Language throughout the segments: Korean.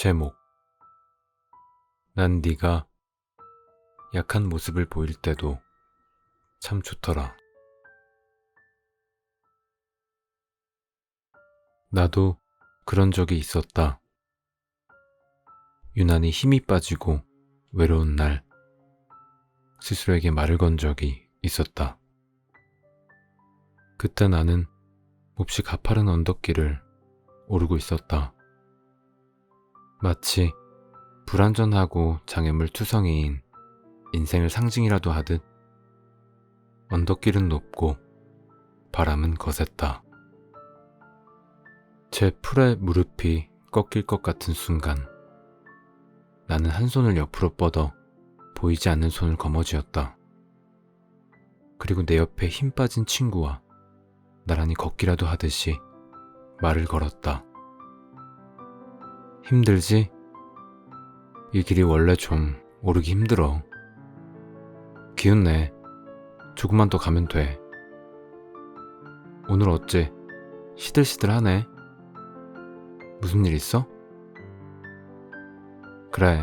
제목. 난 네가 약한 모습을 보일 때도 참 좋더라. 나도 그런 적이 있었다. 유난히 힘이 빠지고 외로운 날, 스스로에게 말을 건 적이 있었다. 그때 나는 몹시 가파른 언덕길을 오르고 있었다. 마치 불완전하고 장애물투성이인 인생을 상징이라도 하듯 언덕길은 높고 바람은 거셌다. 제 풀의 무릎이 꺾일 것 같은 순간 나는 한 손을 옆으로 뻗어 보이지 않는 손을 거머쥐었다. 그리고 내 옆에 힘 빠진 친구와 나란히 걷기라도 하듯이 말을 걸었다. 힘들지? 이 길이 원래 좀 오르기 힘들어. 기운 내. 조금만 더 가면 돼. 오늘 어째 시들시들하네. 무슨 일 있어? 그래,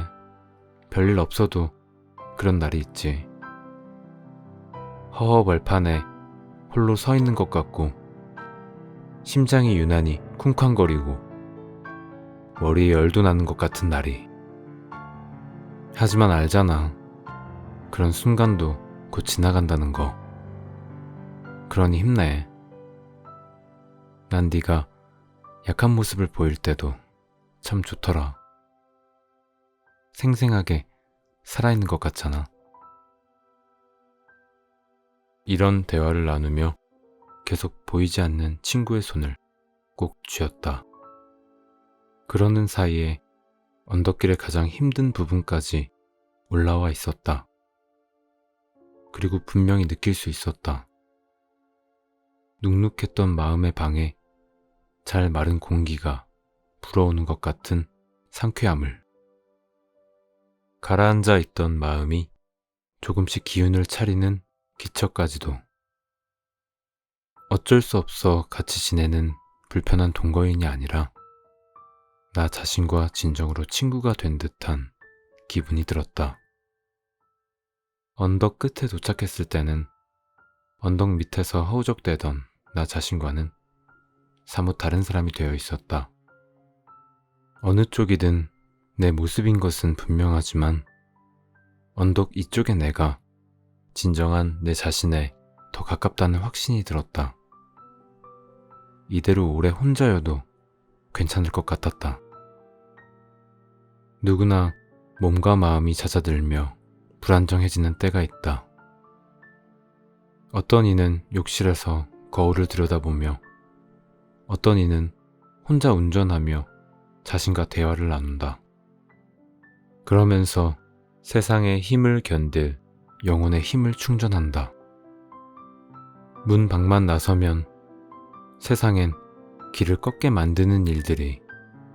별일 없어도 그런 날이 있지. 허허벌판에 홀로 서 있는 것 같고 심장이 유난히 쿵쾅거리고 머리에 열도 나는 것 같은 날이. 하지만 알잖아. 그런 순간도 곧 지나간다는 거. 그러니 힘내. 난 네가 약한 모습을 보일 때도 참 좋더라. 생생하게 살아있는 것 같잖아. 이런 대화를 나누며 계속 보이지 않는 친구의 손을 꼭 쥐었다. 그러는 사이에 언덕길의 가장 힘든 부분까지 올라와 있었다. 그리고 분명히 느낄 수 있었다. 눅눅했던 마음의 방에 잘 마른 공기가 불어오는 것 같은 상쾌함을. 가라앉아 있던 마음이 조금씩 기운을 차리는 기척까지도. 어쩔 수 없어 같이 지내는 불편한 동거인이 아니라 나 자신과 진정으로 친구가 된 듯한 기분이 들었다. 언덕 끝에 도착했을 때는 언덕 밑에서 허우적대던 나 자신과는 사뭇 다른 사람이 되어 있었다. 어느 쪽이든 내 모습인 것은 분명하지만 언덕 이쪽의 내가 진정한 내 자신에 더 가깝다는 확신이 들었다. 이대로 오래 혼자여도 괜찮을 것 같았다. 누구나 몸과 마음이 잦아들며 불안정해지는 때가 있다. 어떤 이는 욕실에서 거울을 들여다보며 어떤 이는 혼자 운전하며 자신과 대화를 나눈다. 그러면서 세상의 힘을 견딜 영혼의 힘을 충전한다. 문 밖만 나서면 세상엔 길을 꺾게 만드는 일들이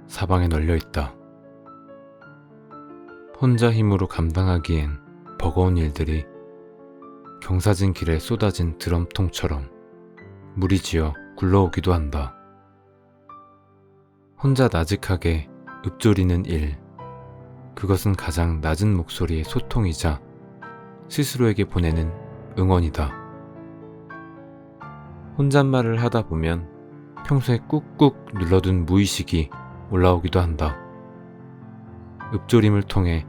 사방에 널려 있다. 혼자 힘으로 감당하기엔 버거운 일들이 경사진 길에 쏟아진 드럼통처럼 무리지어 굴러오기도 한다. 혼자 나직하게 읊조리는 일, 그것은 가장 낮은 목소리의 소통이자 스스로에게 보내는 응원이다. 혼잣말을 하다 보면 평소에 꾹꾹 눌러둔 무의식이 올라오기도 한다. 읊조림을 통해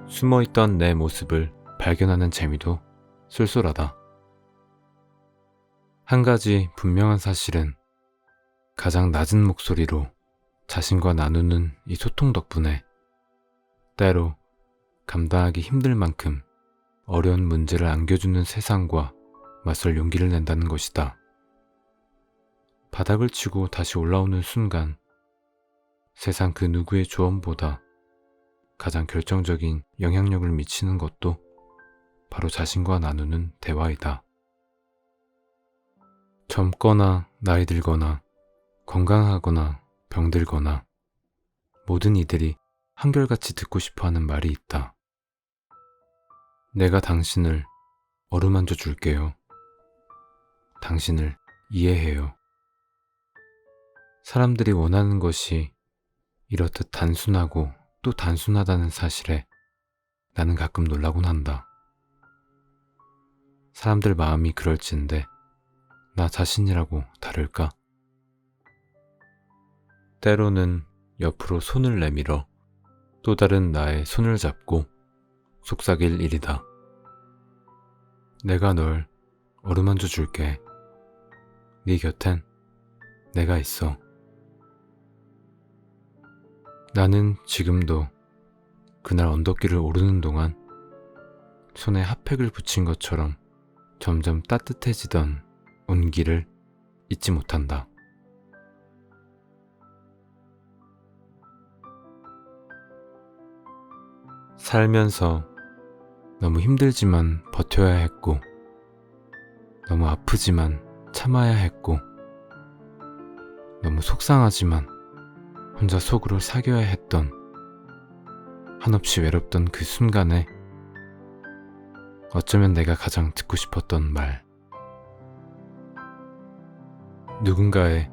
숨어있던 내 모습을 발견하는 재미도 쏠쏠하다. 한 가지 분명한 사실은 가장 낮은 목소리로 자신과 나누는 이 소통 덕분에 때로 감당하기 힘들 만큼 어려운 문제를 안겨주는 세상과 맞설 용기를 낸다는 것이다. 바닥을 치고 다시 올라오는 순간 세상 그 누구의 조언보다 가장 결정적인 영향력을 미치는 것도 바로 자신과 나누는 대화이다. 젊거나 나이 들거나 건강하거나 병들거나 모든 이들이 한결같이 듣고 싶어하는 말이 있다. 내가 당신을 어루만져 줄게요. 당신을 이해해요. 사람들이 원하는 것이 이렇듯 단순하고 또 단순하다는 사실에 나는 가끔 놀라곤 한다. 사람들 마음이 그럴진데 나 자신이라고 다를까? 때로는 옆으로 손을 내밀어 또 다른 나의 손을 잡고 속삭일 일이다. 내가 널 어루만져 줄게. 네 곁엔 내가 있어. 나는 지금도 그날 언덕길을 오르는 동안 손에 핫팩을 붙인 것처럼 점점 따뜻해지던 온기를 잊지 못한다. 살면서 너무 힘들지만 버텨야 했고, 너무 아프지만 참아야 했고, 너무 속상하지만 혼자 속으로 사겨야 했던, 한없이 외롭던 그 순간에 어쩌면 내가 가장 듣고 싶었던 말. 누군가의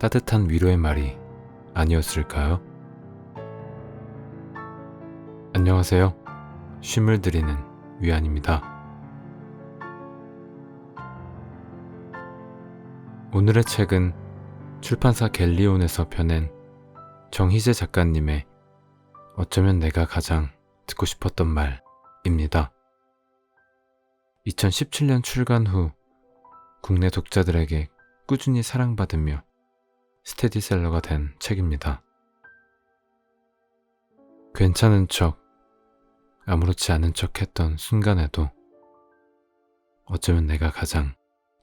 따뜻한 위로의 말이 아니었을까요? 안녕하세요. 쉼을 드리는 위안입니다. 오늘의 책은 출판사 갤리온에서 펴낸 정희재 작가님의 어쩌면 내가 가장 듣고 싶었던 말입니다. 2017년 출간 후 국내 독자들에게 꾸준히 사랑받으며 스테디셀러가 된 책입니다. 괜찮은 척, 아무렇지 않은 척 했던 순간에도 어쩌면 내가 가장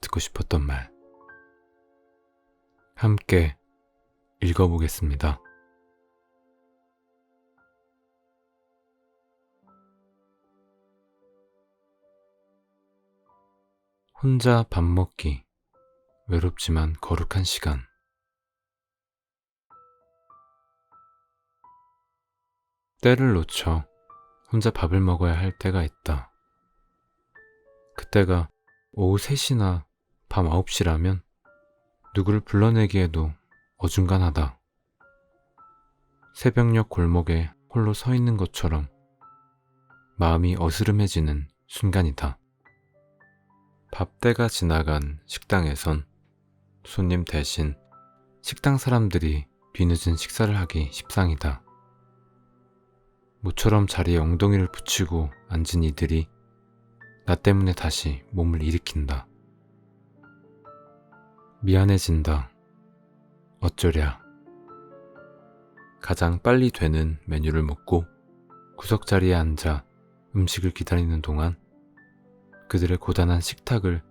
듣고 싶었던 말. 함께 읽어보겠습니다. 혼자 밥 먹기, 외롭지만 거룩한 시간. 때를 놓쳐 혼자 밥을 먹어야 할 때가 있다. 그때가 오후 3시나 밤 9시라면 누구를 불러내기에도 어중간하다. 새벽녘 골목에 홀로 서 있는 것처럼 마음이 어스름해지는 순간이다. 밥때가 지나간 식당에선 손님 대신 식당 사람들이 뒤늦은 식사를 하기 십상이다. 모처럼 자리에 엉덩이를 붙이고 앉은 이들이 나 때문에 다시 몸을 일으킨다. 미안해진다. 어쩌랴. 가장 빨리 되는 메뉴를 먹고 구석자리에 앉아 음식을 기다리는 동안 그들의 고단한 식탁을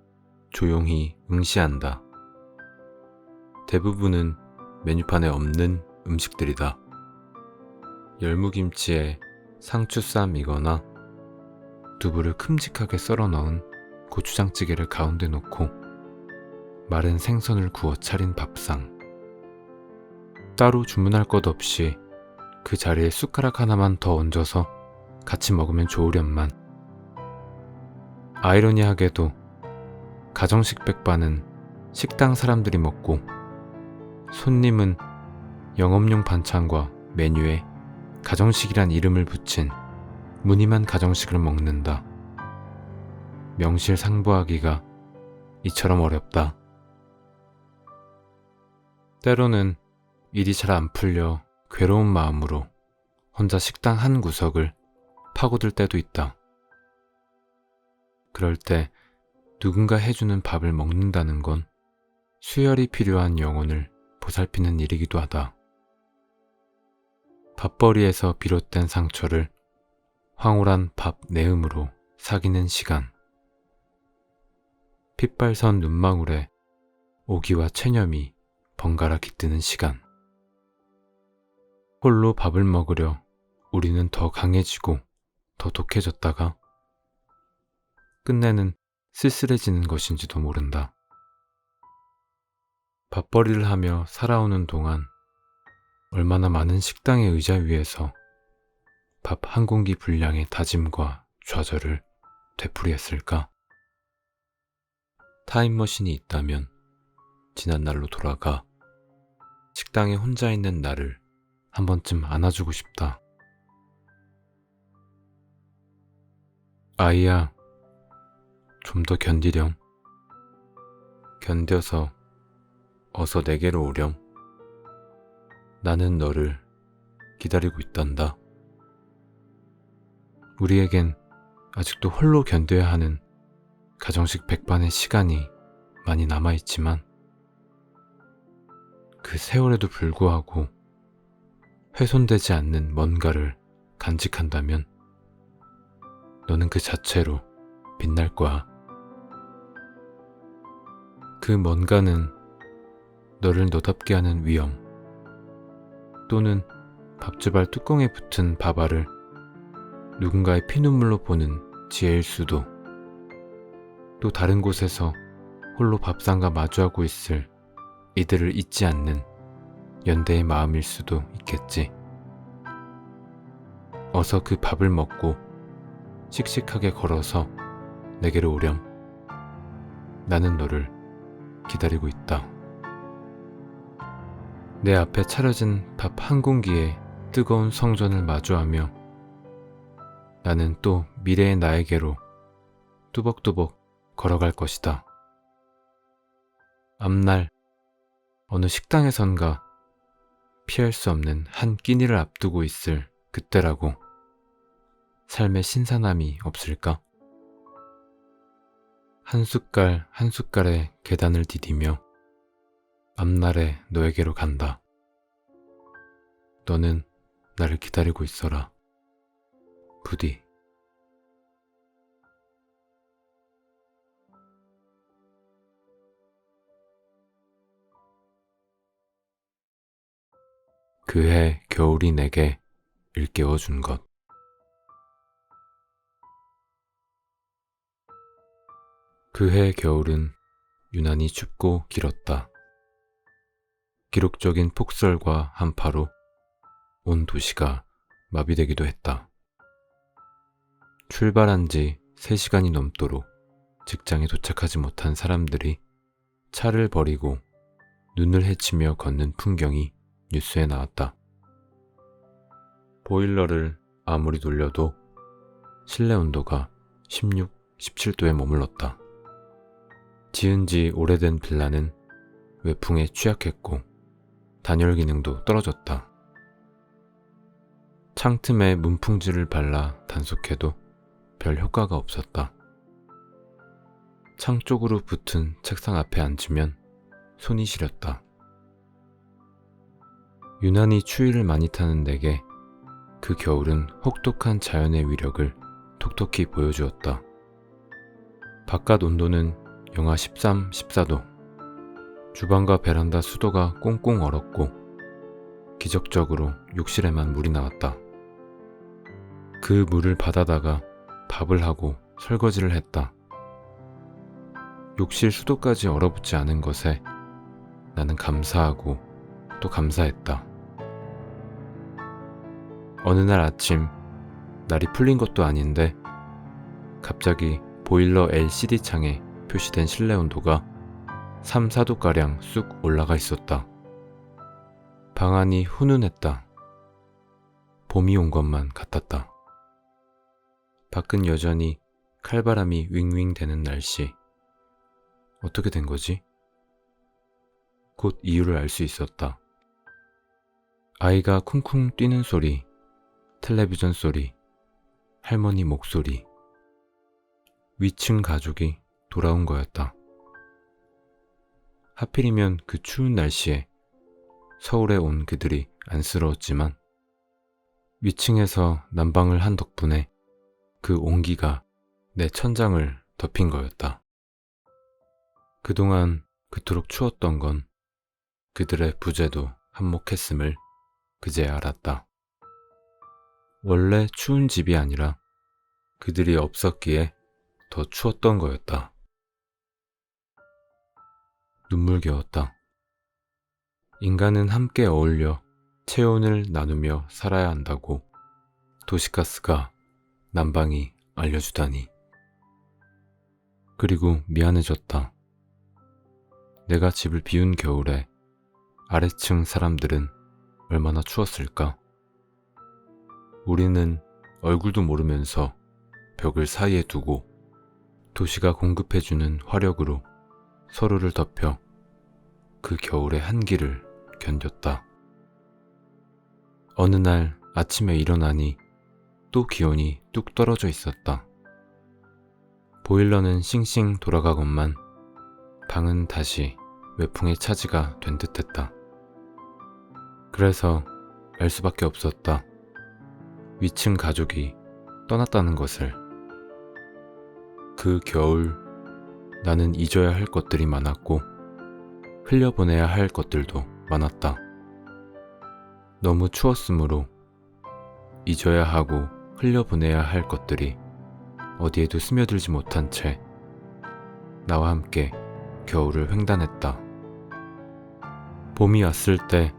조용히 응시한다. 대부분은 메뉴판에 없는 음식들이다. 열무김치에 상추쌈이거나 두부를 큼직하게 썰어 넣은 고추장찌개를 가운데 놓고 마른 생선을 구워 차린 밥상. 따로 주문할 것 없이 그 자리에 숟가락 하나만 더 얹어서 같이 먹으면 좋으련만. 아이러니하게도 가정식 백반은 식당 사람들이 먹고 손님은 영업용 반찬과 메뉴에 가정식이란 이름을 붙인 무늬만 가정식을 먹는다. 명실상부하기가 이처럼 어렵다. 때로는 일이 잘 안 풀려 괴로운 마음으로 혼자 식당 한 구석을 파고들 때도 있다. 그럴 때 누군가 해주는 밥을 먹는다는 건 수혈이 필요한 영혼을 보살피는 일이기도 하다. 밥벌이에서 비롯된 상처를 황홀한 밥 내음으로 사귀는 시간. 핏발선 눈망울에 오기와 체념이 번갈아 깃드는 시간. 홀로 밥을 먹으려 우리는 더 강해지고 더 독해졌다가 끝내는 쓸쓸해지는 것인지도 모른다. 밥벌이를 하며 살아오는 동안 얼마나 많은 식당의 의자 위에서 밥 한 공기 분량의 다짐과 좌절을 되풀이했을까? 타임머신이 있다면 지난 날로 돌아가 식당에 혼자 있는 나를 한 번쯤 안아주고 싶다. 아이야, 좀 더 견디렴. 견뎌서 어서 내게로 오렴. 나는 너를 기다리고 있단다. 우리에겐 아직도 홀로 견뎌야 하는 가정식 백반의 시간이 많이 남아있지만 그 세월에도 불구하고 훼손되지 않는 뭔가를 간직한다면 너는 그 자체로 빛날 거야. 그 뭔가는 너를 너답게 하는 위엄, 또는 밥주발 뚜껑에 붙은 밥알을 누군가의 피눈물로 보는 지혜일 수도, 또 다른 곳에서 홀로 밥상과 마주하고 있을 이들을 잊지 않는 연대의 마음일 수도 있겠지. 어서 그 밥을 먹고 씩씩하게 걸어서 내게로 오렴. 나는 너를 기다리고 있다. 내 앞에 차려진 밥 한 공기에 뜨거운 성전을 마주하며 나는 또 미래의 나에게로 뚜벅뚜벅 걸어갈 것이다. 앞날 어느 식당에선가 피할 수 없는 한 끼니를 앞두고 있을 그때라고 삶의 신선함이 없을까? 한 숟갈 한 숟갈의 계단을 디디며 앞날에 너에게로 간다. 너는 나를 기다리고 있어라. 부디. 그해 겨울이 내게 일깨워준 것. 그해 겨울은 유난히 춥고 길었다. 기록적인 폭설과 한파로 온 도시가 마비되기도 했다. 출발한 지 3시간이 넘도록 직장에 도착하지 못한 사람들이 차를 버리고 눈을 헤치며 걷는 풍경이 뉴스에 나왔다. 보일러를 아무리 돌려도 실내 온도가 16, 17도에 머물렀다. 지은 지 오래된 빌라는 외풍에 취약했고 단열 기능도 떨어졌다. 창틈에 문풍지를 발라 단속해도 별 효과가 없었다. 창 쪽으로 붙은 책상 앞에 앉으면 손이 시렸다. 유난히 추위를 많이 타는 내게 그 겨울은 혹독한 자연의 위력을 톡톡히 보여주었다. 바깥 온도는 영하 13, 14도. 주방과 베란다 수도가 꽁꽁 얼었고 기적적으로 욕실에만 물이 나왔다. 그 물을 받아다가 밥을 하고 설거지를 했다. 욕실 수도까지 얼어붙지 않은 것에 나는 감사하고 또 감사했다. 어느 날 아침 날이 풀린 것도 아닌데 갑자기 보일러 LCD 창에 표시된 실내 온도가 3, 4도가량 쑥 올라가 있었다. 방안이 훈훈했다. 봄이 온 것만 같았다. 밖은 여전히 칼바람이 윙윙 대는 날씨. 어떻게 된 거지? 곧 이유를 알 수 있었다. 아이가 쿵쿵 뛰는 소리, 텔레비전 소리, 할머니 목소리. 위층 가족이 돌아온 거였다. 하필이면 그 추운 날씨에 서울에 온 그들이 안쓰러웠지만 위층에서 난방을 한 덕분에 그 온기가 내 천장을 덮인 거였다. 그동안 그토록 추웠던 건 그들의 부재도 한몫했음을 그제 알았다. 원래 추운 집이 아니라 그들이 없었기에 더 추웠던 거였다. 눈물겨웠다. 인간은 함께 어울려 체온을 나누며 살아야 한다고 도시가스가 난방이 알려주다니. 그리고 미안해졌다. 내가 집을 비운 겨울에 아래층 사람들은 얼마나 추웠을까? 우리는 얼굴도 모르면서 벽을 사이에 두고 도시가 공급해주는 화력으로 서로를 덮여 그 겨울의 한기를 견뎠다. 어느 날 아침에 일어나니 또 기온이 뚝 떨어져 있었다. 보일러는 싱싱 돌아가건만 방은 다시 외풍의 차지가 된 듯했다. 그래서 알 수밖에 없었다. 위층 가족이 떠났다는 것을. 그 겨울 나는 잊어야 할 것들이 많았고 흘려보내야 할 것들도 많았다. 너무 추웠으므로 잊어야 하고 흘려보내야 할 것들이 어디에도 스며들지 못한 채 나와 함께 겨울을 횡단했다. 봄이 왔을 때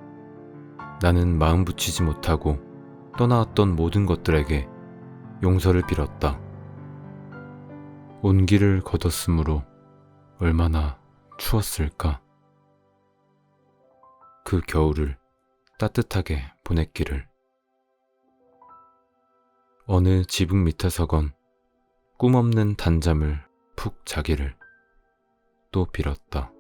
나는 마음 붙이지 못하고 떠나왔던 모든 것들에게 용서를 빌었다. 온기를 걷었으므로 얼마나 추웠을까. 그 겨울을 따뜻하게 보냈기를. 어느 지붕 밑에서건 꿈없는 단잠을 푹 자기를 또 빌었다.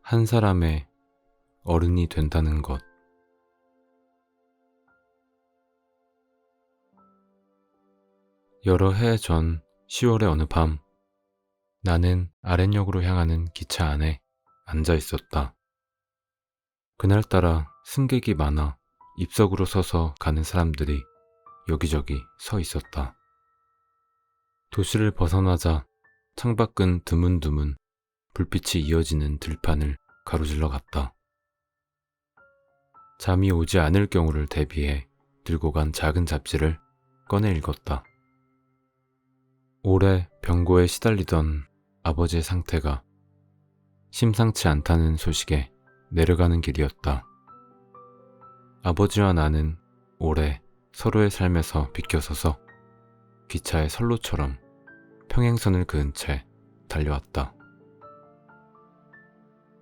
한 사람의 어른이 된다는 것. 여러 해 전 10월의 어느 밤, 나는 아랫역으로 향하는 기차 안에 앉아 있었다. 그날따라 승객이 많아 입석으로 서서 가는 사람들이 여기저기 서 있었다. 도시를 벗어나자 창밖은 드문드문 불빛이 이어지는 들판을 가로질러 갔다. 잠이 오지 않을 경우를 대비해 들고 간 작은 잡지를 꺼내 읽었다. 오래 병고에 시달리던 아버지의 상태가 심상치 않다는 소식에 내려가는 길이었다. 아버지와 나는 오래 서로의 삶에서 비껴서서 기차의 선로처럼 평행선을 그은 채 달려왔다.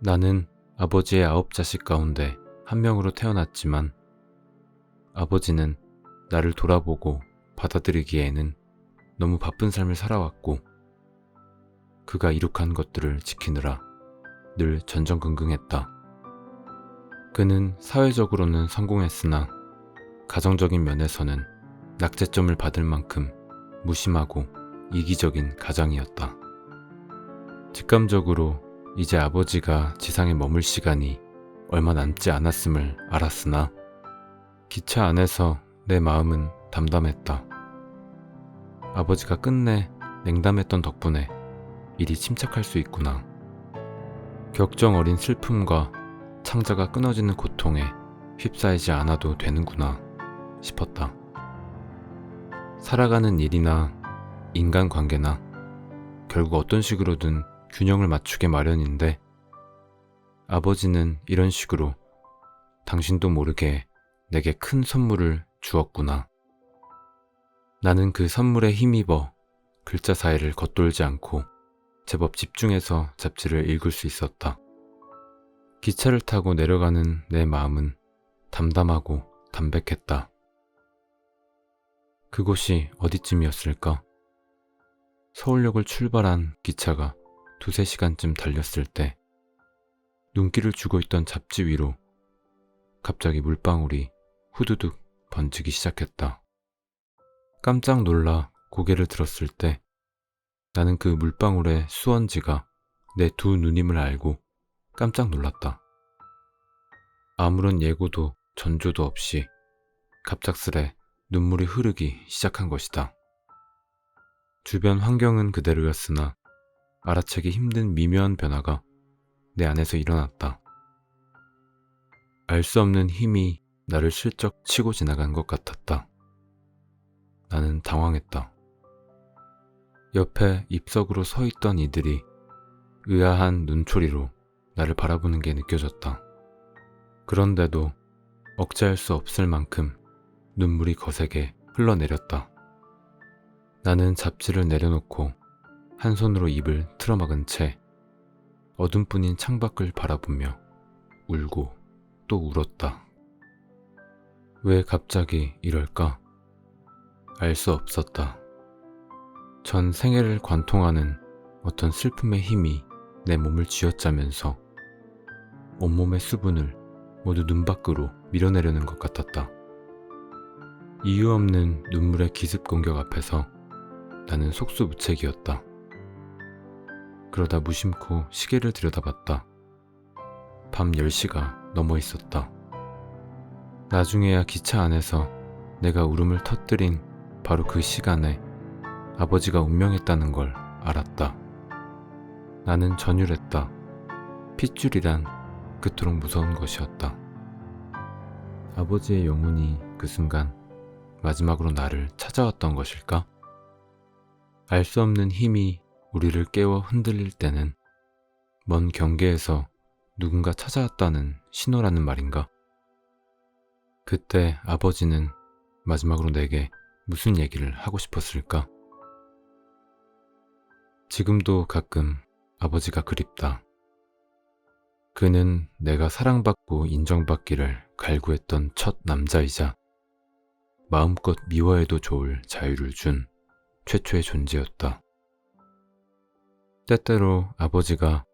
나는 아버지의 9자식 가운데 한 명으로 태어났지만 아버지는 나를 돌아보고 받아들이기에는 너무 바쁜 삶을 살아왔고 그가 이룩한 것들을 지키느라 늘 전전긍긍했다. 그는 사회적으로는 성공했으나 가정적인 면에서는 낙제점을 받을 만큼 무심하고 이기적인 가장이었다. 직감적으로 이제 아버지가 지상에 머물 시간이 얼마 남지 않았음을 알았으나 기차 안에서 내 마음은 담담했다. 아버지가 끝내 냉담했던 덕분에 일이 침착할 수 있구나. 격정 어린 슬픔과 창자가 끊어지는 고통에 휩싸이지 않아도 되는구나 싶었다. 살아가는 일이나 인간관계나 결국 어떤 식으로든 균형을 맞추게 마련인데 아버지는 이런 식으로 당신도 모르게 내게 큰 선물을 주었구나. 나는 그 선물에 힘입어 글자 사이를 겉돌지 않고 제법 집중해서 잡지를 읽을 수 있었다. 기차를 타고 내려가는 내 마음은 담담하고 담백했다. 그곳이 어디쯤이었을까? 서울역을 출발한 기차가 2~3시간쯤 달렸을 때 눈길을 주고 있던 잡지 위로 갑자기 물방울이 후두둑 번지기 시작했다. 깜짝 놀라 고개를 들었을 때 나는 그 물방울의 수언지가 내 두 눈임을 알고 깜짝 놀랐다. 아무런 예고도 전조도 없이 갑작스레 눈물이 흐르기 시작한 것이다. 주변 환경은 그대로였으나 알아채기 힘든 미묘한 변화가 내 안에서 일어났다. 알 수 없는 힘이 나를 슬쩍 치고 지나간 것 같았다. 나는 당황했다. 옆에 입석으로 서 있던 이들이 의아한 눈초리로 나를 바라보는 게 느껴졌다. 그런데도 억제할 수 없을 만큼 눈물이 거세게 흘러내렸다. 나는 잡지를 내려놓고 한 손으로 입을 틀어막은 채 어둠뿐인 창밖을 바라보며 울고 또 울었다. 왜 갑자기 이럴까? 알 수 없었다. 전 생애를 관통하는 어떤 슬픔의 힘이 내 몸을 쥐어짜면서 온몸의 수분을 모두 눈 밖으로 밀어내려는 것 같았다. 이유 없는 눈물의 기습 공격 앞에서 나는 속수무책이었다. 그러다 무심코 시계를 들여다봤다. 밤 10시가 넘어 있었다. 나중에야 기차 안에서 내가 울음을 터뜨린 바로 그 시간에 아버지가 운명했다는 걸 알았다. 나는 전율했다. 핏줄이란 그토록 무서운 것이었다. 아버지의 영혼이 그 순간 마지막으로 나를 찾아왔던 것일까? 알 수 없는 힘이 우리를 깨워 흔들릴 때는 먼 경계에서 누군가 찾아왔다는 신호라는 말인가? 그때 아버지는 마지막으로 내게 무슨 얘기를 하고 싶었을까? 지금도 가끔 아버지가 그립다. 그는 내가 사랑받고 인정받기를 갈구했던 첫 남자이자 마음껏 미워해도 좋을 자유를 준 최초의 존재였다. 때때로 아버지가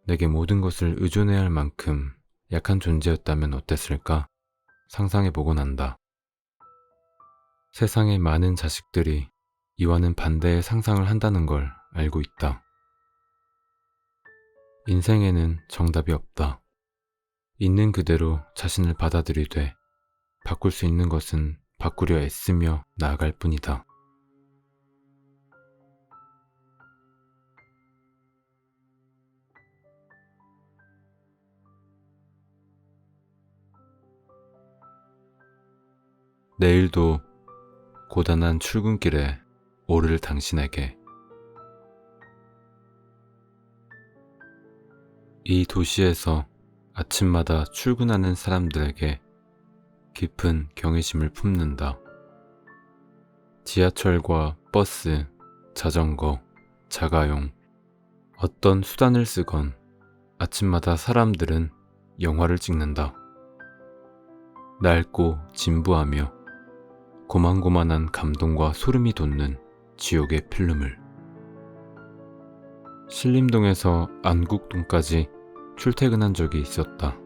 내게 모든 것을 의존해야 할 만큼 약한 존재였다면 어땠을까 상상해보곤 한다. 세상의 많은 자식들이 이와는 반대의 상상을 한다는 걸 알고 있다. 인생에는 정답이 없다. 있는 그대로 자신을 받아들이되 바꿀 수 있는 것은 바꾸려 애쓰며 나아갈 뿐이다. 내일도 고단한 출근길에 오를 당신에게. 이 도시에서 아침마다 출근하는 사람들에게 깊은 경외심을 품는다. 지하철과 버스, 자전거, 자가용, 어떤 수단을 쓰건 아침마다 사람들은 영화를 찍는다. 낡고 진부하며 고만고만한 감동과 소름이 돋는 지옥의 필름을. 신림동에서 안국동까지 출퇴근한 적이 있었다.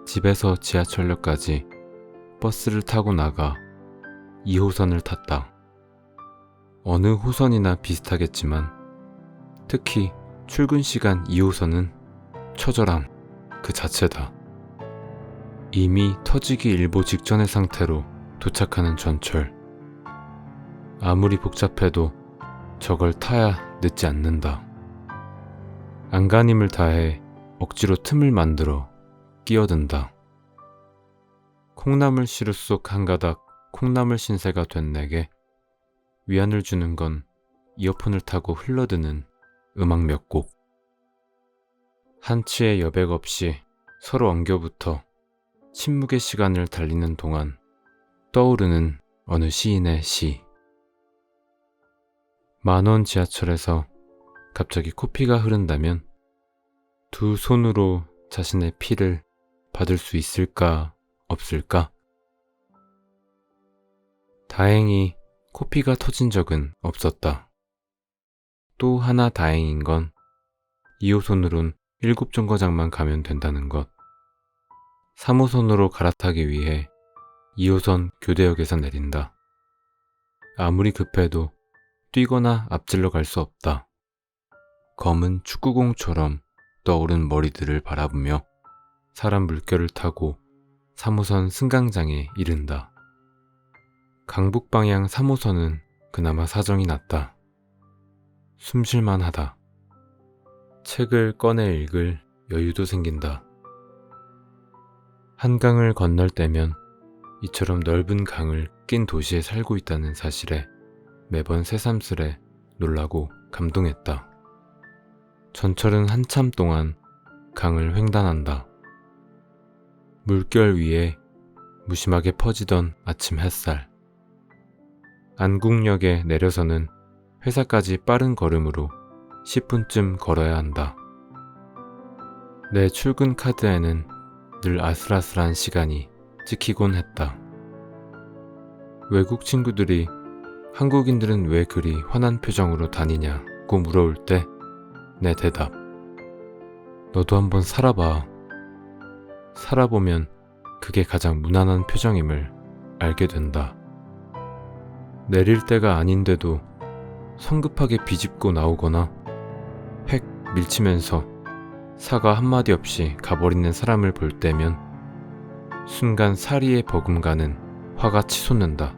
집에서 지하철역까지 버스를 타고 나가 2호선을 탔다. 어느 호선이나 비슷하겠지만 특히 출근 시간 2호선은 처절함 그 자체다. 이미 터지기 일보 직전의 상태로 도착하는 전철. 아무리 복잡해도 저걸 타야 늦지 않는다. 안간힘을 다해 억지로 틈을 만들어 끼어든다. 콩나물 시루 속 한 가닥 콩나물 신세가 된 내게 위안을 주는 건 이어폰을 타고 흘러드는 음악 몇 곡. 한치의 여백 없이 서로 엉겨붙어 침묵의 시간을 달리는 동안 떠오르는 어느 시인의 시. 10,000원 지하철에서 갑자기 코피가 흐른다면 두 손으로 자신의 피를 받을 수 있을까 없을까? 다행히 코피가 터진 적은 없었다. 또 하나 다행인 건 2호선으론 7정거장만 가면 된다는 것. 3호선으로 갈아타기 위해 2호선 교대역에서 내린다. 아무리 급해도 뛰거나 앞질러 갈 수 없다. 검은 축구공처럼 떠오른 머리들을 바라보며 사람 물결을 타고 3호선 승강장에 이른다. 강북 방향 3호선은 그나마 사정이 낫다. 숨쉴만 하다. 책을 꺼내 읽을 여유도 생긴다. 한강을 건널 때면 이처럼 넓은 강을 낀 도시에 살고 있다는 사실에 매번 새삼스레 놀라고 감동했다. 전철은 한참 동안 강을 횡단한다. 물결 위에 무심하게 퍼지던 아침 햇살. 안국역에 내려서는 회사까지 빠른 걸음으로 10분쯤 걸어야 한다. 내 출근 카드에는 늘 아슬아슬한 시간이 찍히곤 했다. 외국 친구들이 한국인들은 왜 그리 환한 표정으로 다니냐고 물어올 때 내 대답. 너도 한번 살아봐. 살아보면 그게 가장 무난한 표정임을 알게 된다. 내릴 때가 아닌데도 성급하게 비집고 나오거나 획 밀치면서 사과 한마디 없이 가버리는 사람을 볼 때면 순간 사리에 버금가는 화가 치솟는다.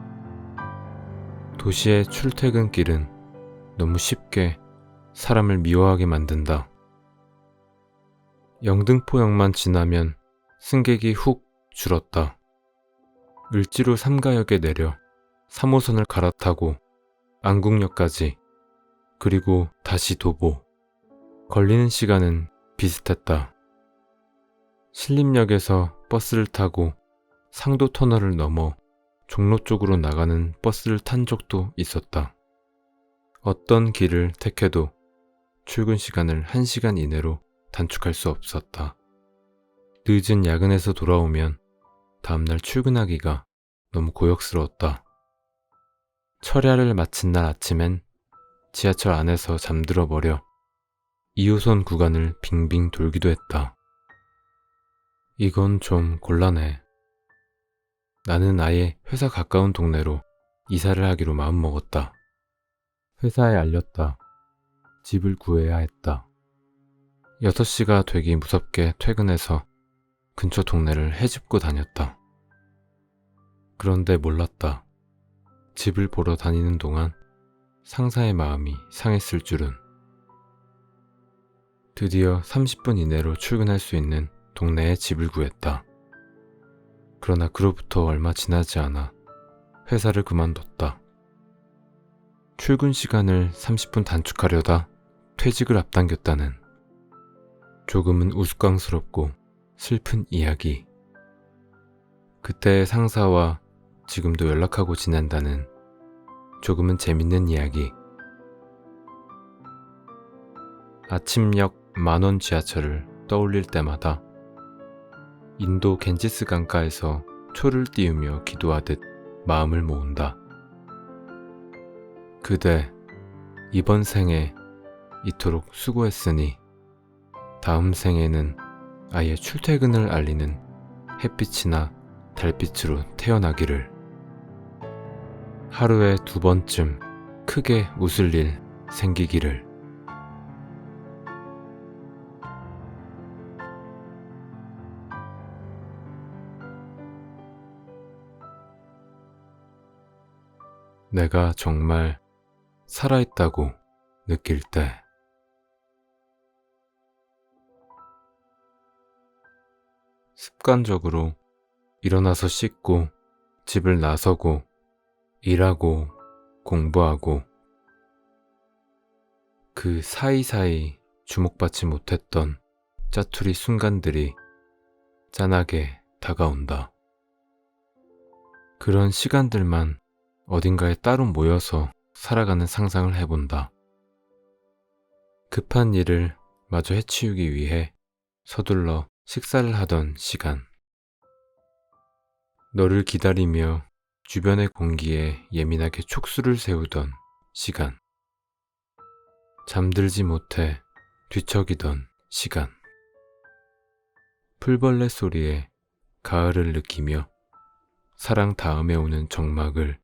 도시의 출퇴근길은 너무 쉽게 사람을 미워하게 만든다. 영등포역만 지나면 승객이 훅 줄었다. 을지로 3가역에 내려 3호선을 갈아타고 안국역까지, 그리고 다시 도보. 걸리는 시간은 비슷했다. 신림역에서 버스를 타고 상도터널을 넘어 종로 쪽으로 나가는 버스를 탄 적도 있었다. 어떤 길을 택해도 출근 시간을 1시간 이내로 단축할 수 없었다. 늦은 야근에서 돌아오면 다음날 출근하기가 너무 고역스러웠다. 철야를 마친 날 아침엔 지하철 안에서 잠들어 버려 2호선 구간을 빙빙 돌기도 했다. 이건 좀 곤란해. 나는 아예 회사 가까운 동네로 이사를 하기로 마음먹었다. 회사에 알렸다. 집을 구해야 했다. 6시가 되기 무섭게 퇴근해서 근처 동네를 헤집고 다녔다. 그런데 몰랐다. 집을 보러 다니는 동안 상사의 마음이 상했을 줄은. 드디어 30분 이내로 출근할 수 있는 동네에 집을 구했다. 그러나 그로부터 얼마 지나지 않아 회사를 그만뒀다. 출근 시간을 30분 단축하려다 퇴직을 앞당겼다는 조금은 우스꽝스럽고 슬픈 이야기. 그때의 상사와 지금도 연락하고 지낸다는 조금은 재밌는 이야기. 아침역 10,000원 지하철을 떠올릴 때마다 인도 겐지스 강가에서 초를 띄우며 기도하듯 마음을 모은다. 그대, 이번 생에 이토록 수고했으니 다음 생에는 아예 출퇴근을 알리는 햇빛이나 달빛으로 태어나기를. 하루에 2번쯤 크게 웃을 일 생기기를. 내가 정말 살아있다고 느낄 때. 습관적으로 일어나서 씻고 집을 나서고 일하고 공부하고 그 사이사이 주목받지 못했던 짜투리 순간들이 짠하게 다가온다. 그런 시간들만 어딘가에 따로 모여서 살아가는 상상을 해본다. 급한 일을 마저 해치우기 위해 서둘러 식사를 하던 시간. 너를 기다리며 주변의 공기에 예민하게 촉수를 세우던 시간. 잠들지 못해 뒤척이던 시간. 풀벌레 소리에 가을을 느끼며 사랑 다음에 오는 정막을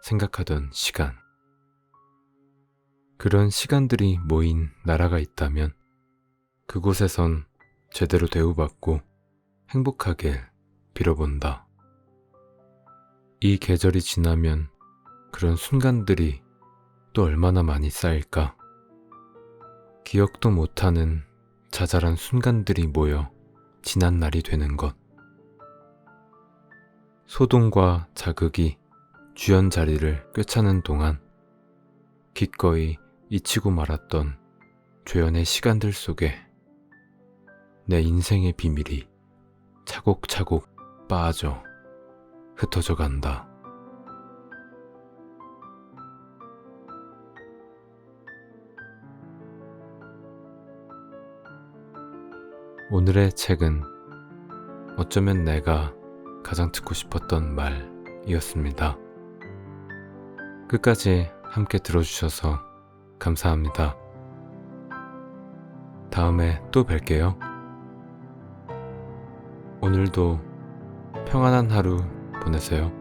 생각하던 시간. 그런 시간들이 모인 나라가 있다면 그곳에선 제대로 대우받고 행복하길 빌어본다. 이 계절이 지나면 그런 순간들이 또 얼마나 많이 쌓일까? 기억도 못하는 자잘한 순간들이 모여 지난 날이 되는 것. 소동과 자극이 주연 자리를 꿰차는 동안 기꺼이 잊히고 말았던 조연의 시간들 속에 내 인생의 비밀이 차곡차곡 빠져 흩어져 간다. 오늘의 책은 어쩌면 내가 가장 듣고 싶었던 말이었습니다. 끝까지 함께 들어주셔서 감사합니다. 다음에 또 뵐게요. 오늘도 평안한 하루 보내세요.